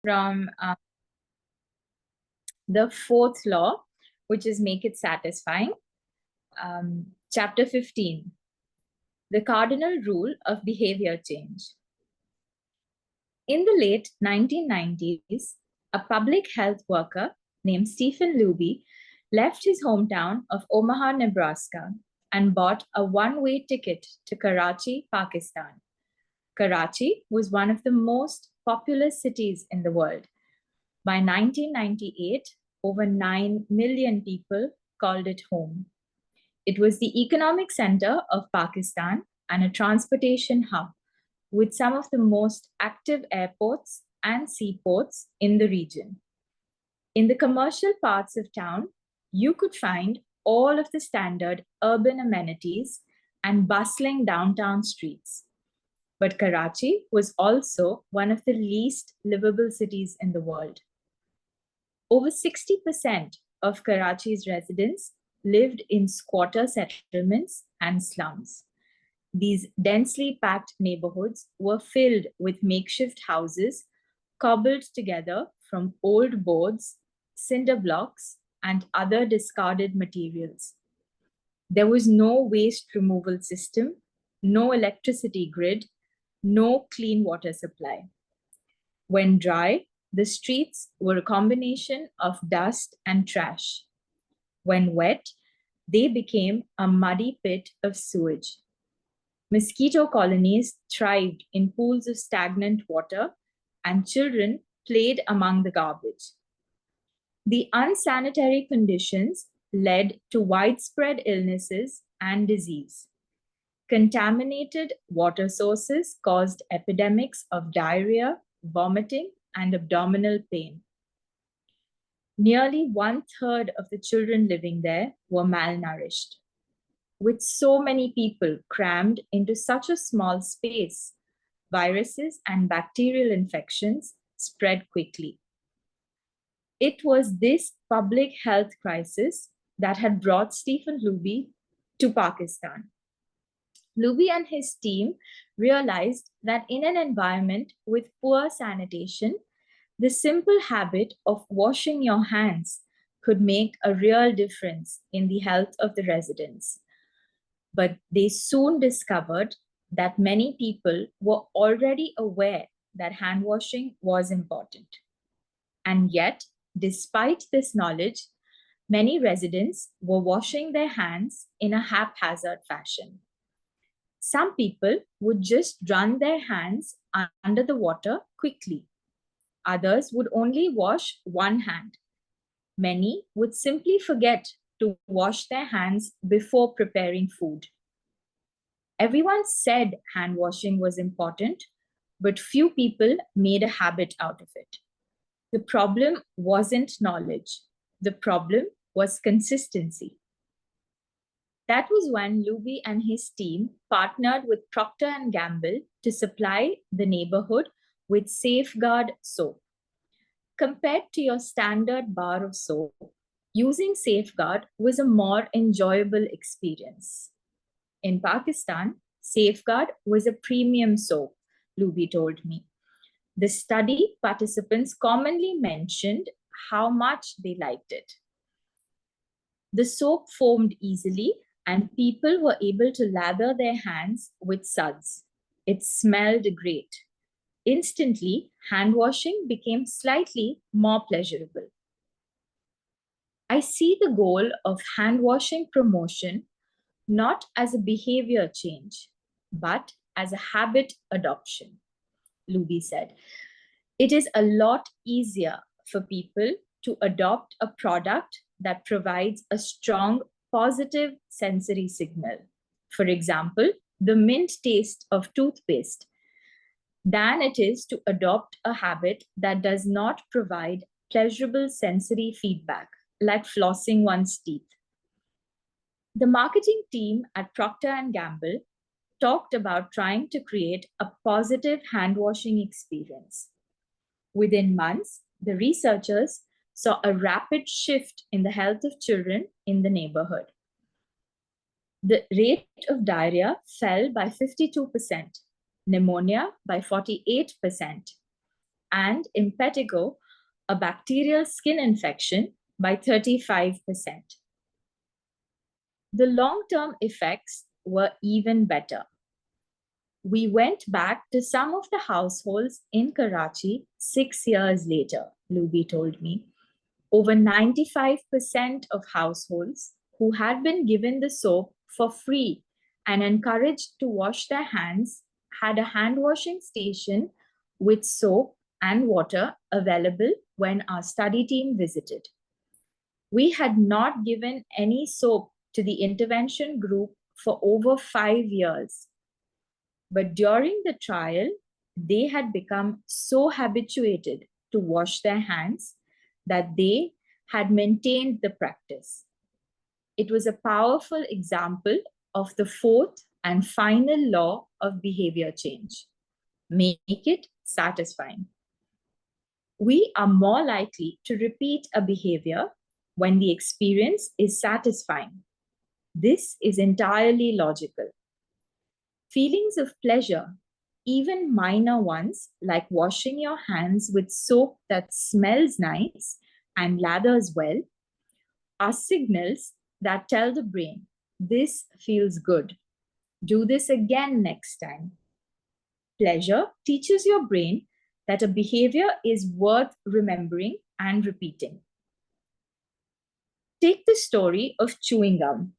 from the fourth law, which is make it satisfying. Chapter 15, the cardinal rule of behavior change. In the late 1990s, a public health worker named Stephen Luby left his hometown of Omaha, Nebraska, and bought a one-way ticket to Karachi, Pakistan. Karachi was one of the most populous cities in the world. By 1998, over 9 million people called it home. It was the economic center of Pakistan and a transportation hub with some of the most active airports and seaports in the region. In the commercial parts of town, you could find all of the standard urban amenities and bustling downtown streets. But Karachi was also one of the least livable cities in the world. Over 60% of Karachi's residents lived in squatter settlements and slums. These densely packed neighborhoods were filled with makeshift houses cobbled together from old boards, cinder blocks, and other discarded materials. There was no waste removal system, no electricity grid, no clean water supply. When dry, the streets were a combination of dust and trash. When wet, they became a muddy pit of sewage. Mosquito colonies thrived in pools of stagnant water, and children played among the garbage. The unsanitary conditions led to widespread illnesses and disease. Contaminated water sources caused epidemics of diarrhea, vomiting, and abdominal pain. Nearly 1/3 of the children living there were malnourished. With so many people crammed into such a small space, viruses and bacterial infections spread quickly. It was this public health crisis that had brought Stephen Luby to Pakistan. Luby and his team realized that in an environment with poor sanitation, the simple habit of washing your hands could make a real difference in the health of the residents. But they soon discovered that many people were already aware that hand washing was important. And yet, despite this knowledge, many residents were washing their hands in a haphazard fashion. Some people would just run their hands under the water quickly. Others would only wash one hand. Many would simply forget to wash their hands before preparing food. Everyone said hand washing was important, but few people made a habit out of it. The problem wasn't knowledge. The problem was consistency. That was when Luby and his team partnered with Procter & Gamble to supply the neighborhood with Safeguard soap. Compared to your standard bar of soap, using Safeguard was a more enjoyable experience. In Pakistan, Safeguard was a premium soap, Luby told me. The study participants commonly mentioned how much they liked it. The soap foamed easily, and people were able to lather their hands with suds. It smelled great. Instantly, hand washing became slightly more pleasurable. I see the goal of hand washing promotion not as a behavior change, but as a habit adoption, Luby said. It is a lot easier for people to adopt a product that provides a strong positive sensory signal. For example, the mint taste of toothpaste, than it is to adopt a habit that does not provide pleasurable sensory feedback, like flossing one's teeth. The marketing team at Procter & Gamble talked about trying to create a positive hand washing experience. Within months, the researchers saw a rapid shift in the health of children in the neighborhood. The rate of diarrhea fell by 52%, pneumonia by 48%, and impetigo, a bacterial skin infection, by 35%. The long-term effects were even better. We went back to some of the households in Karachi 6 years later, Luby told me. Over 95% of households who had been given the soap for free and encouraged to wash their hands had a hand washing station with soap and water available when our study team visited. We had not given any soap to the intervention group for over 5 years. But during the trial, they had become so habituated to wash their hands that they had maintained the practice. It was a powerful example of the fourth and final law of behavior change. Make it satisfying. We are more likely to repeat a behavior when the experience is satisfying. This is entirely logical. Feelings of pleasure, even minor ones like washing your hands with soap that smells nice and lathers well, are signals that tell the brain, this feels good. Do this again next time. Pleasure teaches your brain that a behavior is worth remembering and repeating. Take the story of chewing gum.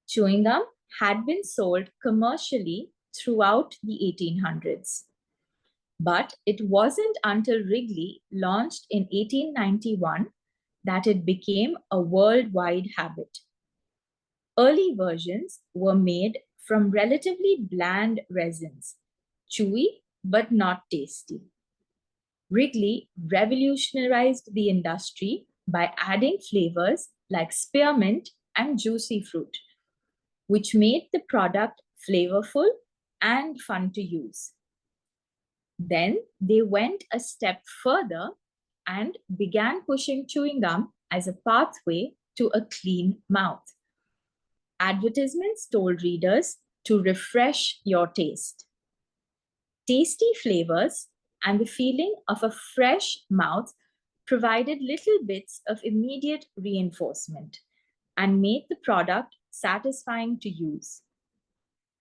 Chewing gum had been sold commercially throughout the 1800s. But it wasn't until Wrigley launched in 1891 that it became a worldwide habit. Early versions were made from relatively bland resins, chewy but not tasty. Wrigley revolutionized the industry by adding flavors like spearmint and juicy fruit, which made the product flavorful and fun to use. Then they went a step further and began pushing chewing gum as a pathway to a clean mouth. Advertisements told readers to refresh your taste. Tasty flavors and the feeling of a fresh mouth provided little bits of immediate reinforcement and made the product satisfying to use.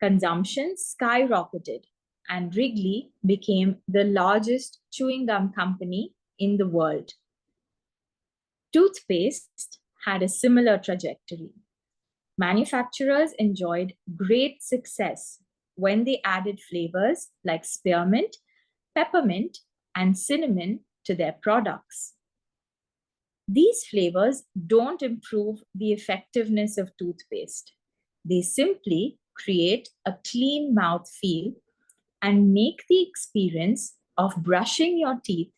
Consumption skyrocketed, and Wrigley became the largest chewing gum company in the world. Toothpaste had a similar trajectory. Manufacturers enjoyed great success when they added flavors like spearmint, peppermint, and cinnamon to their products. These flavors don't improve the effectiveness of toothpaste. They simply create a clean mouth feel and make the experience of brushing your teeth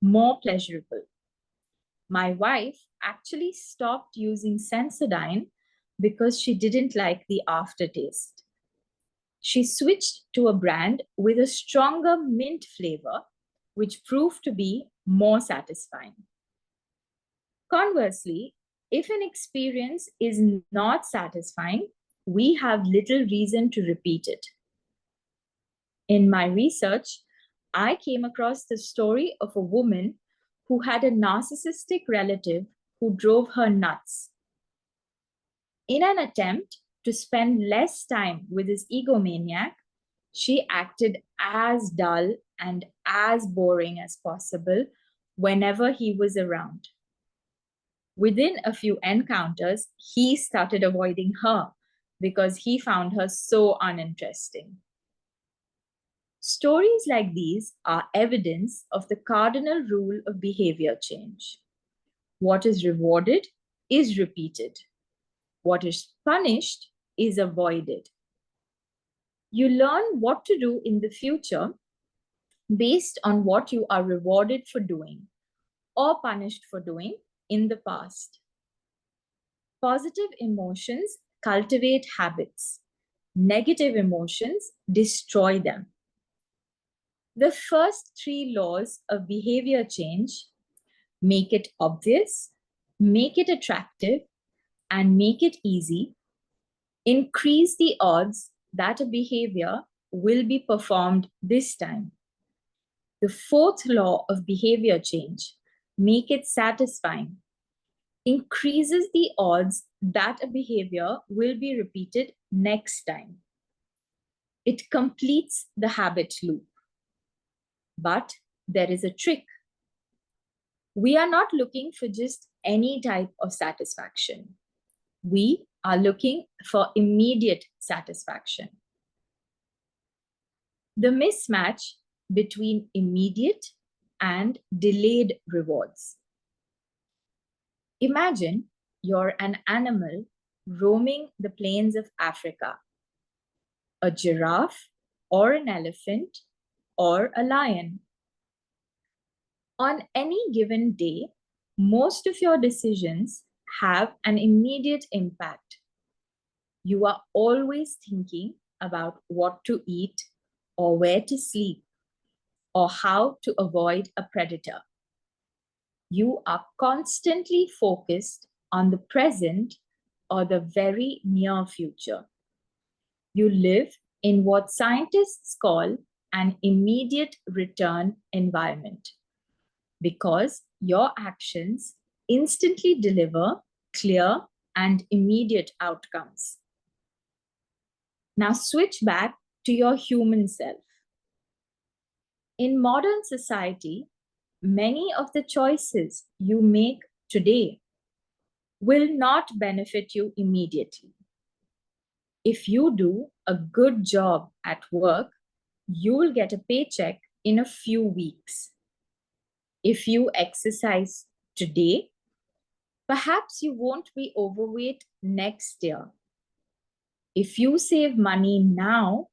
more pleasurable. My wife actually stopped using Sensodyne because she didn't like the aftertaste. She switched to a brand with a stronger mint flavor, which proved to be more satisfying. Conversely, if an experience is not satisfying, we have little reason to repeat it. In my research, I came across the story of a woman who had a narcissistic relative who drove her nuts. In an attempt to spend less time with his egomaniac, she acted as dull and as boring as possible whenever he was around. Within a few encounters, he started avoiding her because he found her so uninteresting. Stories like these are evidence of the cardinal rule of behavior change. What is rewarded is repeated. What is punished is avoided. You learn what to do in the future based on what you are rewarded for doing or punished for doing in the past. Positive emotions cultivate habits. Negative emotions destroy them. The first three laws of behavior change: make it obvious, make it attractive, and make it easy, increase the odds that a behavior will be performed this time. The fourth law of behavior change, make it satisfying, increases the odds that a behavior will be repeated next time. It completes the habit loop. But there is a trick. We are not looking for just any type of satisfaction. We are looking for immediate satisfaction. The mismatch between immediate and delayed rewards. Imagine you're an animal roaming the plains of Africa, a giraffe or an elephant or a lion. On any given day, most of your decisions have an immediate impact. You are always thinking about what to eat or where to sleep or how to avoid a predator. You are constantly focused on the present or the very near future. You live in what scientists call an immediate return environment because your actions instantly deliver clear and immediate outcomes. Now switch back to your human self. In modern society, many of the choices you make today will not benefit you immediately. If you do a good job at work, you will get a paycheck in a few weeks. If you exercise today, perhaps you won't be overweight next year. If you save money now,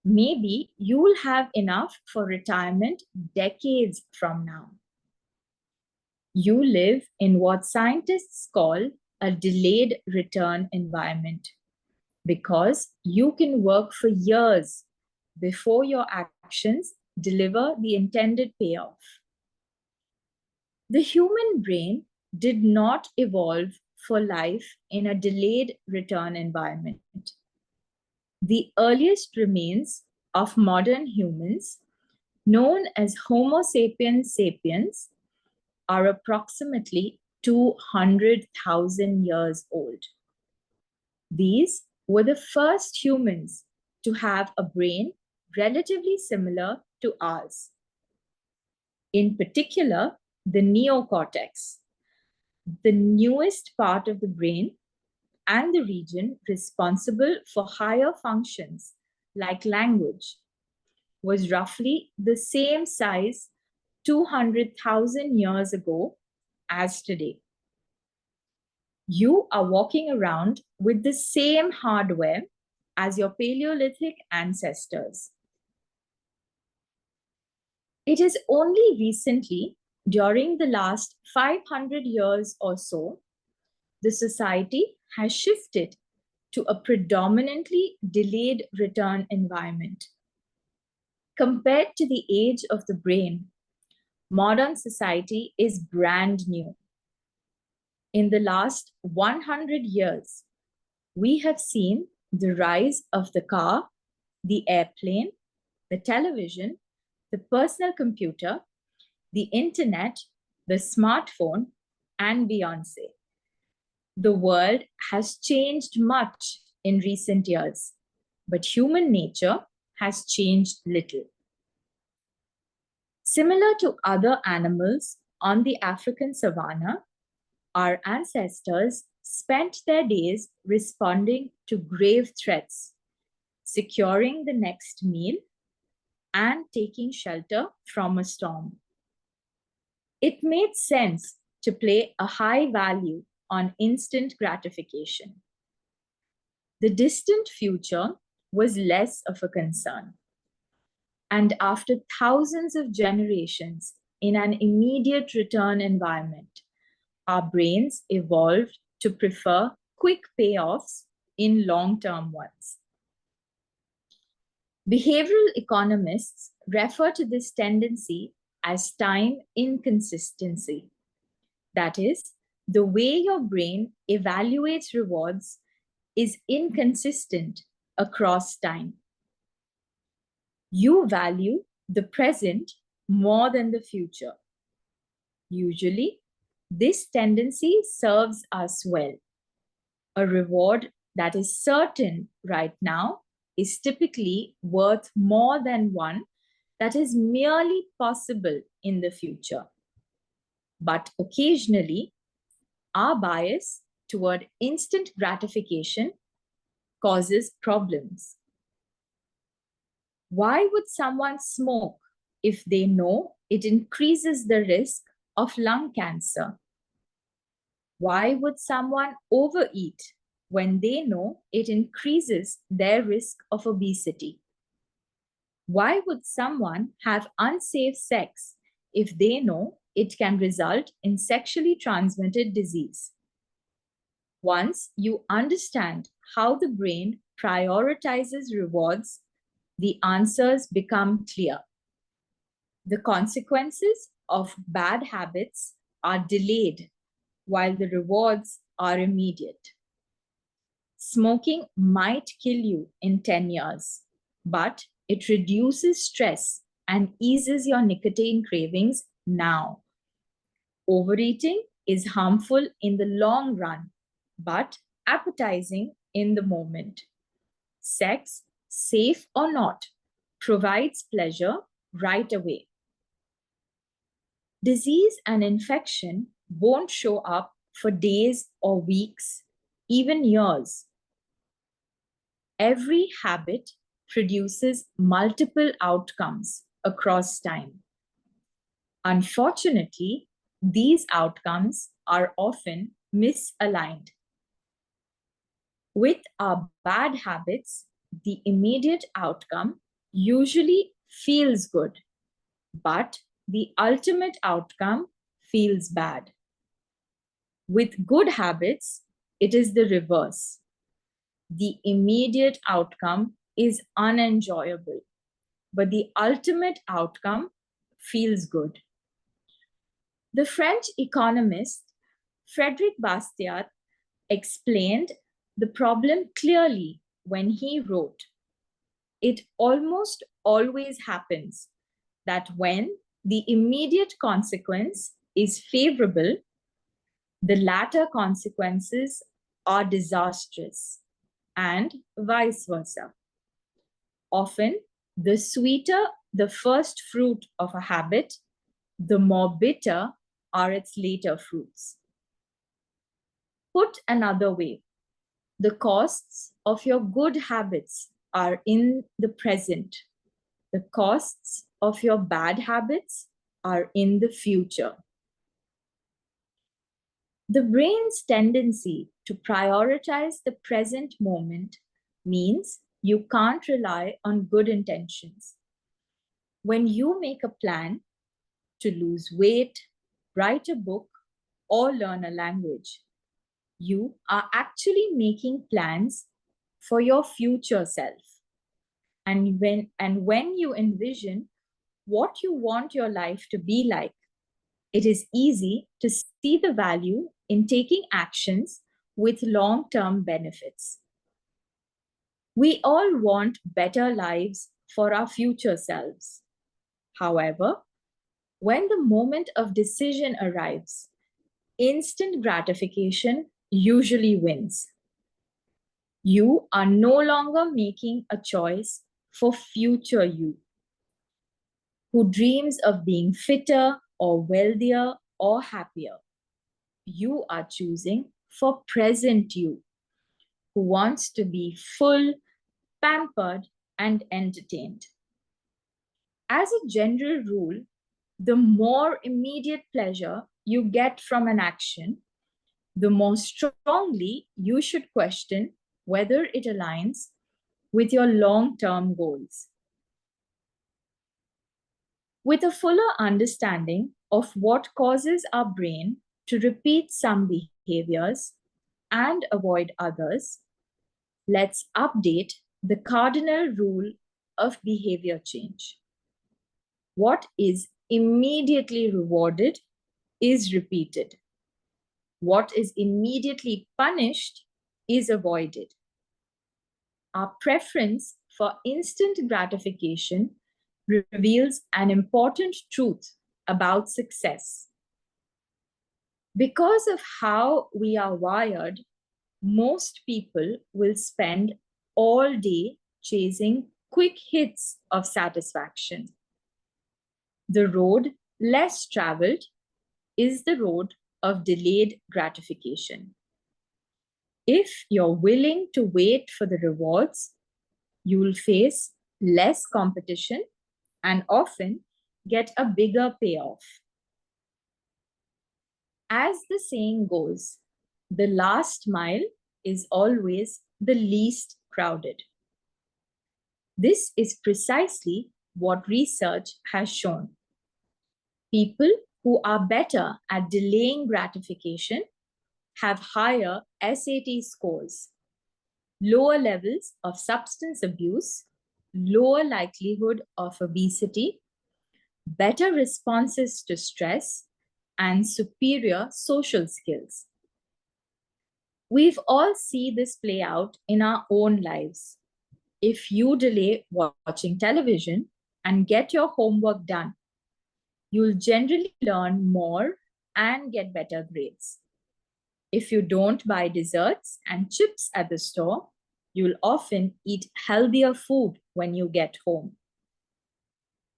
maybe you will have enough for retirement decades from now. You live in what scientists call a delayed return environment because you can work for years before your actions deliver the intended payoff. The human brain did not evolve for life in a delayed return environment. The earliest remains of modern humans, known as Homo sapiens sapiens, are approximately 200,000 years old. These were the first humans to have a brain relatively similar to ours. In particular, the neocortex, the newest part of the brain and the region responsible for higher functions like language, was roughly the same size 200,000 years ago as today. You are walking around with the same hardware as your Paleolithic ancestors. It is only recently, during the last 500 years or so, the society has shifted to a predominantly delayed return environment. Compared to the age of the brain, modern society is brand new. In the last 100 years, we have seen the rise of the car, the airplane, the television, the personal computer, the internet, the smartphone, and Beyonce. The world has changed much in recent years, but human nature has changed little. Similar to other animals on the African savanna, our ancestors spent their days responding to grave threats, securing the next meal, and taking shelter from a storm. It made sense to place a high value on instant gratification. The distant future was less of a concern. And after thousands of generations in an immediate return environment, our brains evolved to prefer quick payoffs in long-term ones. Behavioral economists refer to this tendency as time inconsistency. That is, the way your brain evaluates rewards is inconsistent across time. You value the present more than the future. Usually, this tendency serves us well. A reward that is certain right now is typically worth more than one that is merely possible in the future. But occasionally, our bias toward instant gratification causes problems. Why would someone smoke if they know it increases the risk of lung cancer? Why would someone overeat when they know it increases their risk of obesity? Why would someone have unsafe sex if they know it can result in sexually transmitted disease? Once you understand how the brain prioritizes rewards, the answers become clear. The consequences of bad habits are delayed while the rewards are immediate. Smoking might kill you in 10 years, but it reduces stress and eases your nicotine cravings now. Overeating is harmful in the long run, but appetizing in the moment. Sex, safe or not, provides pleasure right away. Disease and infection won't show up for days or weeks, even years. Every habit produces multiple outcomes across time. Unfortunately, these outcomes are often misaligned. With our bad habits, the immediate outcome usually feels good, but the ultimate outcome feels bad. With good habits, it is the reverse. The immediate outcome is unenjoyable, but the ultimate outcome feels good. The French economist Frédéric Bastiat explained the problem clearly when he wrote, "It almost always happens that when the immediate consequence is favorable, the latter consequences are disastrous, and vice versa. Often, the sweeter the first fruit of a habit, the more bitter are its later fruits." Put another way, the costs of your good habits are in the present. The costs of your bad habits are in the future. The brain's tendency to prioritize the present moment means you can't rely on good intentions. When you make a plan to lose weight, write a book, or learn a language, you are actually making plans for your future self. And when you envision what you want your life to be like, it is easy to see the value in taking actions with long-term benefits. We all want better lives for our future selves. However, when the moment of decision arrives, instant gratification usually wins. You are no longer making a choice for future you, who dreams of being fitter or wealthier or happier. You are choosing for present you, who wants to be full, pampered, and entertained. As a general rule, the more immediate pleasure you get from an action, the more strongly you should question whether it aligns with your long-term goals. With a fuller understanding of what causes our brain to repeat some behaviors and avoid others, let's update the cardinal rule of behavior change. What is immediately rewarded is repeated. What is immediately punished is avoided. Our preference for instant gratification reveals an important truth about success. Because of how we are wired, most people will spend all day chasing quick hits of satisfaction. The road less traveled is the road of delayed gratification. If you're willing to wait for the rewards, you will face less competition and often get a bigger payoff. As the saying goes, the last mile is always the least crowded. This is precisely what research has shown. People who are better at delaying gratification have higher SAT scores, lower levels of substance abuse, lower likelihood of obesity, better responses to stress, and superior social skills. We've all seen this play out in our own lives. If you delay watching television and get your homework done, you'll generally learn more and get better grades. If you don't buy desserts and chips at the store, you'll often eat healthier food when you get home.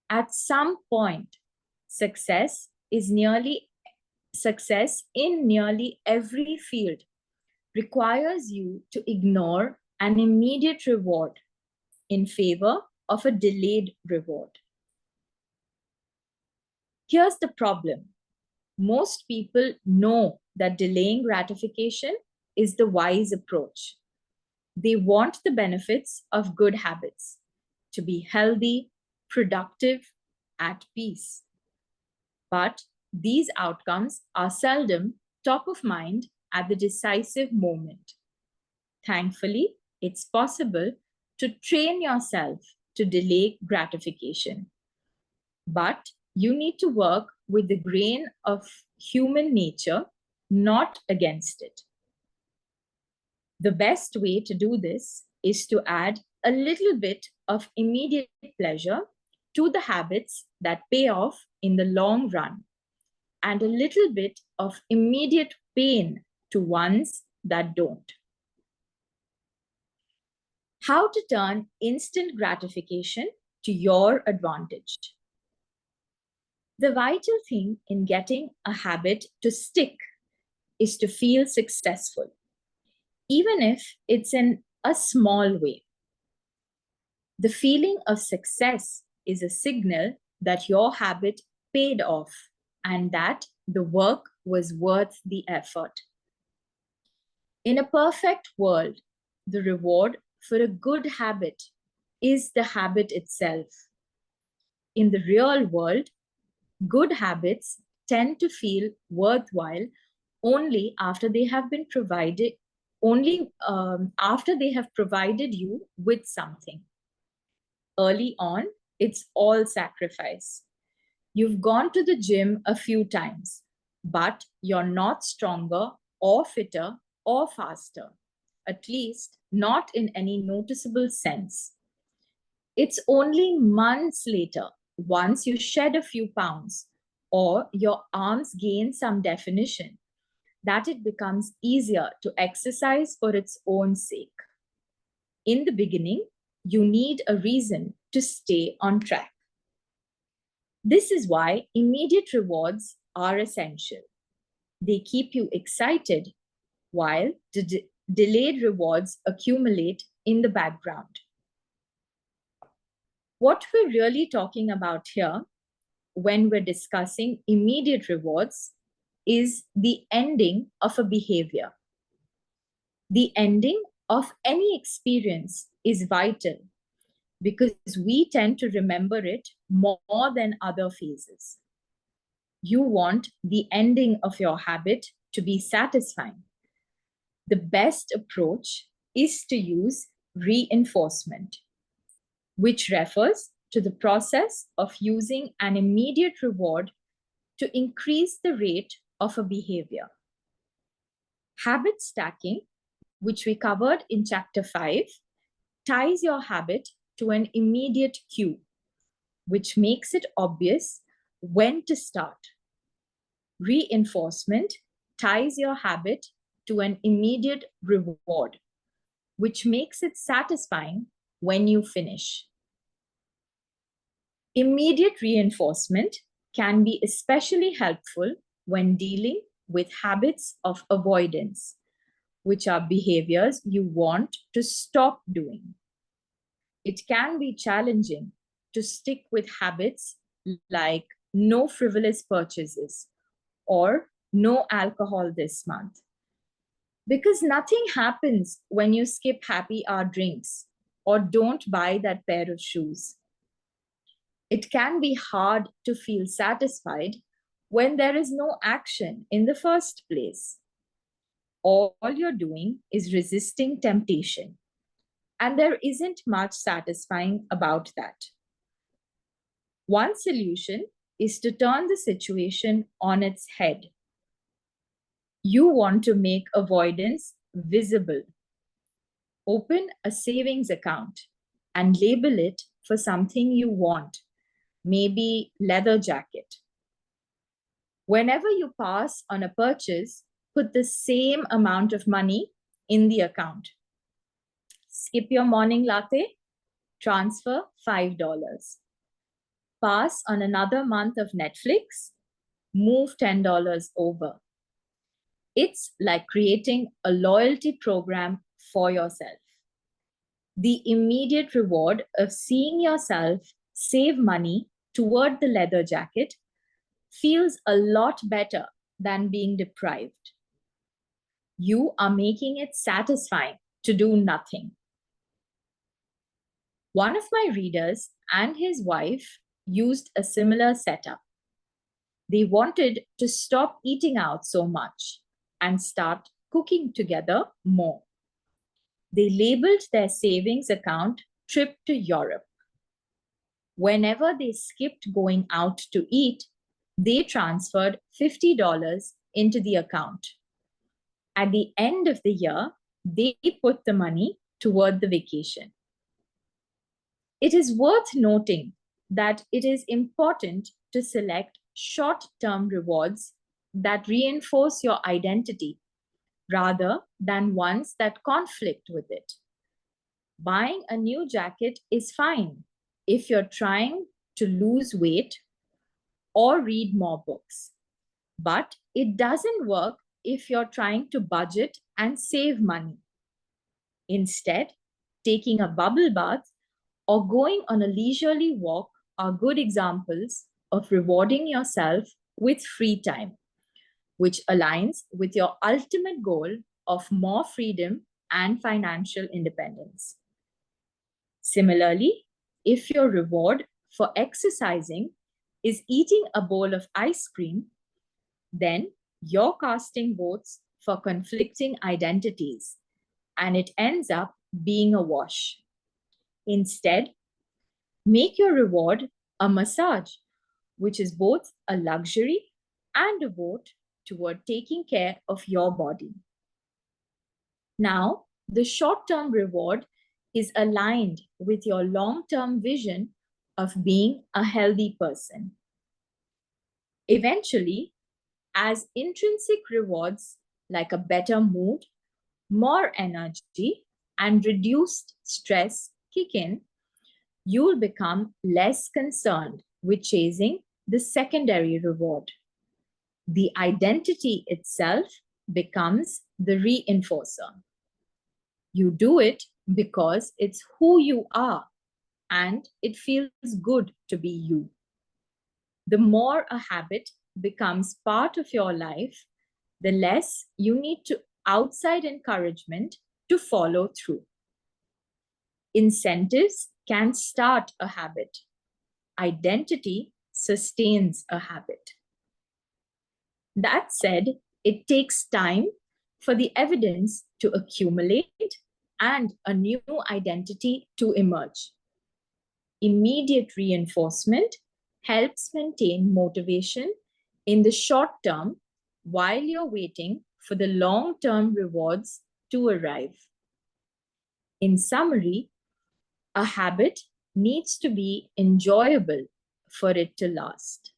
At some point, success in nearly every field requires you to ignore an immediate reward in favor of a delayed reward. Here's the problem. Most people know that delaying gratification is the wise approach. They want the benefits of good habits, to be healthy, productive, at peace. But these outcomes are seldom top of mind at the decisive moment. Thankfully, it's possible to train yourself to delay gratification. But you need to work with the grain of human nature, not against it. The best way to do this is to add a little bit of immediate pleasure to the habits that pay off in the long run, and a little bit of immediate pain to ones that don't. How to turn instant gratification to your advantage. The vital thing in getting a habit to stick is to feel successful, even if it's in a small way. The feeling of success is a signal that your habit paid off and that the work was worth the effort. In a perfect world, the reward for a good habit is the habit itself. In the real world, good habits tend to feel worthwhile only after they have been provided after they have provided you with something. Early on, it's all sacrifice. You've gone to the gym a few times, but you're not stronger or fitter or faster, at least not in any noticeable sense. It's only months later, once you shed a few pounds or your arms gain some definition, that it becomes easier to exercise for its own sake. In the beginning, you need a reason to stay on track. This is why immediate rewards are essential. They keep you excited while delayed rewards accumulate in the background. What we're really talking about here when we're discussing immediate rewards is the ending of a behavior. The ending of any experience is vital because we tend to remember it more than other phases. You want the ending of your habit to be satisfying. The best approach is to use reinforcement, which refers to the process of using an immediate reward to increase the rate of a behavior. Habit stacking, which we covered in chapter 5, ties your habit to an immediate cue. which makes it obvious when to start. Reinforcement ties your habit to an immediate reward, which makes it satisfying when you finish. Immediate reinforcement can be especially helpful when dealing with habits of avoidance, which are behaviors you want to stop doing. It can be challenging to stick with habits like no frivolous purchases or no alcohol this month. Because nothing happens when you skip happy hour drinks or don't buy that pair of shoes. It can be hard to feel satisfied when there is no action in the first place. All you're doing is resisting temptation, and there isn't much satisfying about that. One solution is to turn the situation on its head. You want to make avoidance visible. Open a savings account and label it for something you want, maybe leather jacket. Whenever you pass on a purchase, put the same amount of money in the account. Skip your morning latte, transfer $5. Pass on another month of Netflix, move $10 over. It's like creating a loyalty program for yourself. The immediate reward of seeing yourself save money toward the leather jacket feels a lot better than being deprived. You are making it satisfying to do nothing. One of my readers and his wife used a similar setup. They wanted to stop eating out so much and start cooking together more. They labeled their savings account trip to Europe. Whenever they skipped going out to eat, they transferred $50 into the account. At the end of the year, they put the money toward the vacation. It is worth noting that it is important to select short-term rewards that reinforce your identity rather than ones that conflict with it. Buying a new jacket is fine if you're trying to lose weight or read more books, but it doesn't work if you're trying to budget and save money. Instead, taking a bubble bath or going on a leisurely walk are good examples of rewarding yourself with free time, which aligns with your ultimate goal of more freedom and financial independence. Similarly, if your reward for exercising is eating a bowl of ice cream, then you're casting votes for conflicting identities, and it ends up being a wash. Instead, make your reward a massage, which is both a luxury and a vote toward taking care of your body. Now, the short-term reward is aligned with your long-term vision of being a healthy person. Eventually, as intrinsic rewards like a better mood, more energy, and reduced stress kick in, you'll become less concerned with chasing the secondary reward. The identity itself becomes the reinforcer. You do it because it's who you are and it feels good to be you. The more a habit becomes part of your life, the less you need to outside encouragement to follow through. Incentives can start a habit. Identity sustains a habit. That said, it takes time for the evidence to accumulate and a new identity to emerge. Immediate reinforcement helps maintain motivation in the short term while you're waiting for the long-term rewards to arrive. In summary, a habit needs to be enjoyable for it to last.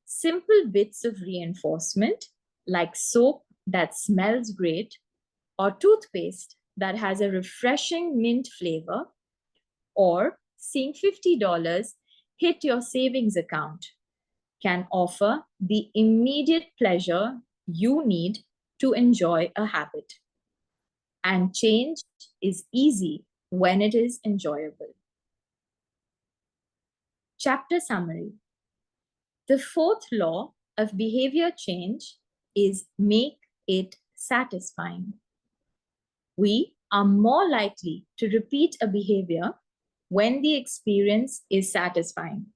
Simple bits of reinforcement, like soap that smells great or toothpaste that has a refreshing mint flavor, or seeing $50 hit your savings account, can offer the immediate pleasure you need to enjoy a habit. And change is easy when it is enjoyable. Chapter summary. The fourth law of behavior change is make it satisfying. We are more likely to repeat a behavior when the experience is satisfying.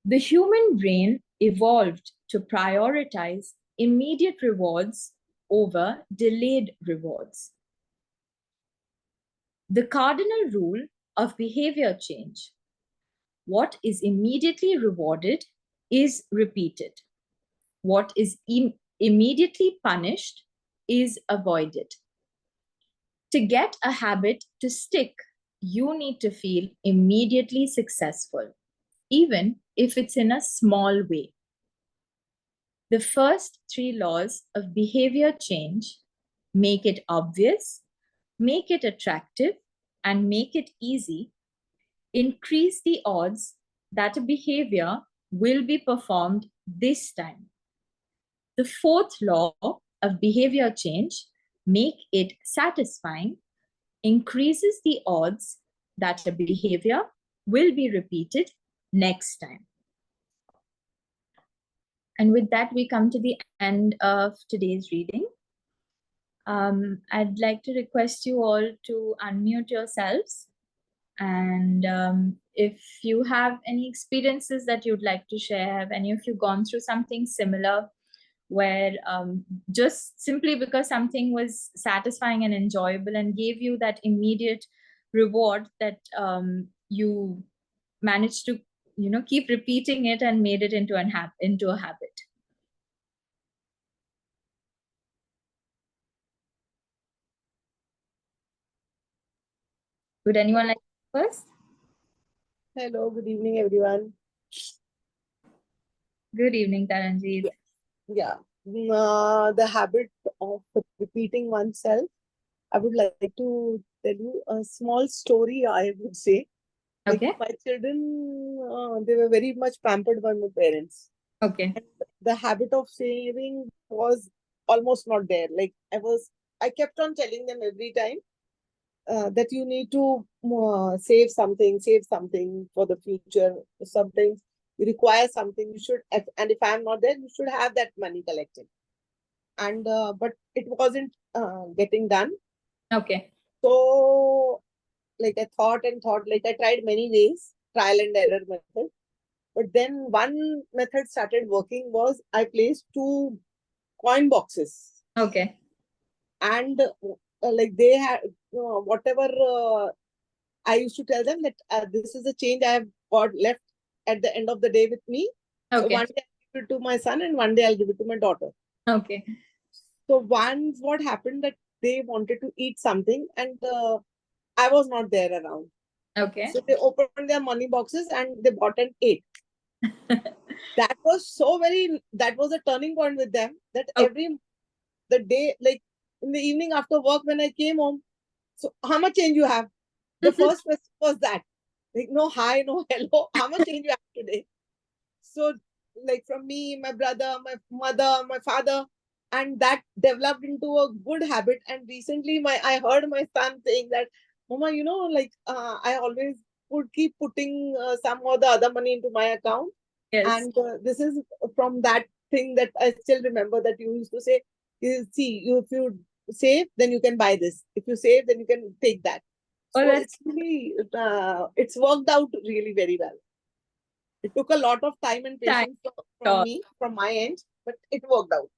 The human brain evolved to prioritize immediate rewards over delayed rewards. The cardinal rule of behavior change: what is immediately rewarded is repeated. What is immediately punished is avoided. To get a habit to stick, you need to feel immediately successful, even if it's in a small way. The first three laws of behavior change: make it obvious, make it attractive, and make it easy, increase the odds that a behavior will be performed this time. The fourth law of behavior change, make it satisfying, increases the odds that a behavior will be repeated next time. And with that, we come to the end of today's reading. I'd like to request you all to unmute yourselves. And if you have any experiences that you'd like to share, have any of you gone through something similar where just simply because something was satisfying and enjoyable and gave you that immediate reward, that you managed to keep repeating it and made it into a habit? Would anyone like to go first? Hello, good evening, everyone. Good evening, Taranjeet. Yeah, the habit of repeating oneself. I would like to tell you a small story, I would say. Like, Okay. my children, they were very much pampered by my parents. Okay. And the habit of saving was almost not there. Like, I kept on telling them every time that you need to save something for the future. Sometimes you require something, you should, and if I'm not there, you should have that money collected. And but it wasn't getting done. Okay. So, like, I thought, like, I tried many ways, trial and error method. But then one method started working, was I placed 2 coin boxes. Okay. And like, they had whatever I used to tell them that this is a change I have got left at the end of the day with me. So Okay. one day I'll give it to my son and one day I'll give it to my daughter. Okay. So once what happened, that they wanted to eat something and I was not there around. Okay. So they opened their money boxes and they bought and ate. That was a turning point with them, that Okay. the day, like in the evening after work when I came home, so how much change you have? The first question was that. Like, no hi, no hello. How much change you have today? So, like, from me, my brother, my mother, my father, and that developed into a good habit. And recently, I heard my son saying that, Mama, like, I always would keep putting some or the other money into my account. Yes. And this is from that thing that I still remember, that you used to say, see, if you save, then you can buy this. If you save, then you can take that. So it's really, it's worked out really very well. It took a lot of time and patience from me, from my end, but it worked out.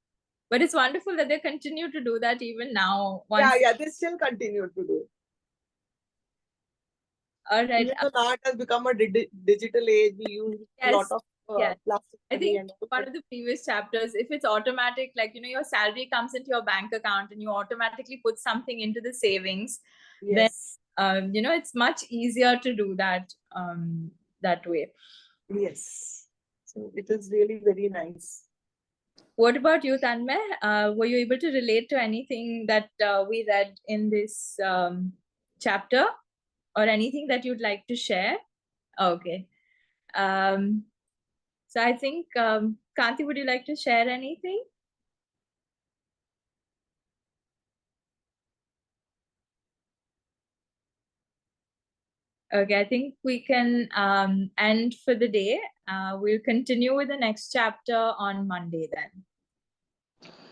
But it's wonderful that they continue to do that even now. Yeah, they still continue to do it. All right. Even though now it has become a digital age, we use a lot of plastic. I think one of the previous chapters, if it's automatic, like, your salary comes into your bank account and you automatically put something into the savings, yes, then, it's much easier to do that that way. Yes. So it is really very nice. What about you, Tanmay? Were you able to relate to anything that we read in this chapter, or anything that you'd like to share? Okay. So I think, Kanti, would you like to share anything? Okay, I think we can end for the day. We'll continue with the next chapter on Monday then.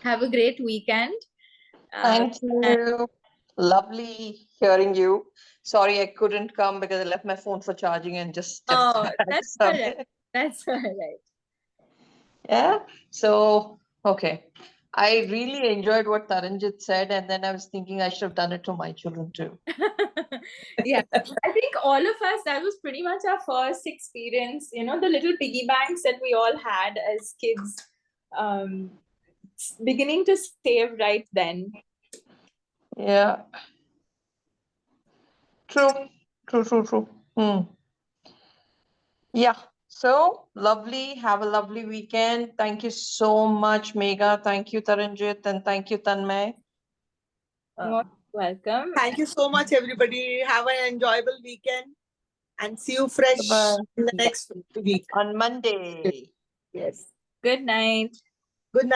Have a great weekend. Thank And you. Lovely hearing you. Sorry I couldn't come because I left my phone for charging and just stepped oh, back. that's all Sorry. right. That's all right. Yeah. So, okay. I really enjoyed what Taranjit said, and then I was thinking I should have done it to my children too. Yeah, I think all of us, that was pretty much our first experience, you know, the little piggy banks that we all had as kids, beginning to save right then. Yeah. True. True. Yeah. So lovely. Have a lovely weekend. Thank you so much, Megha. Thank you, Taranjit, and thank you, Tanmay. Most welcome. Thank you so much, everybody. Have an enjoyable weekend and see you fresh Bye-bye. in the next week. On Monday. Yes. Good night. Good night.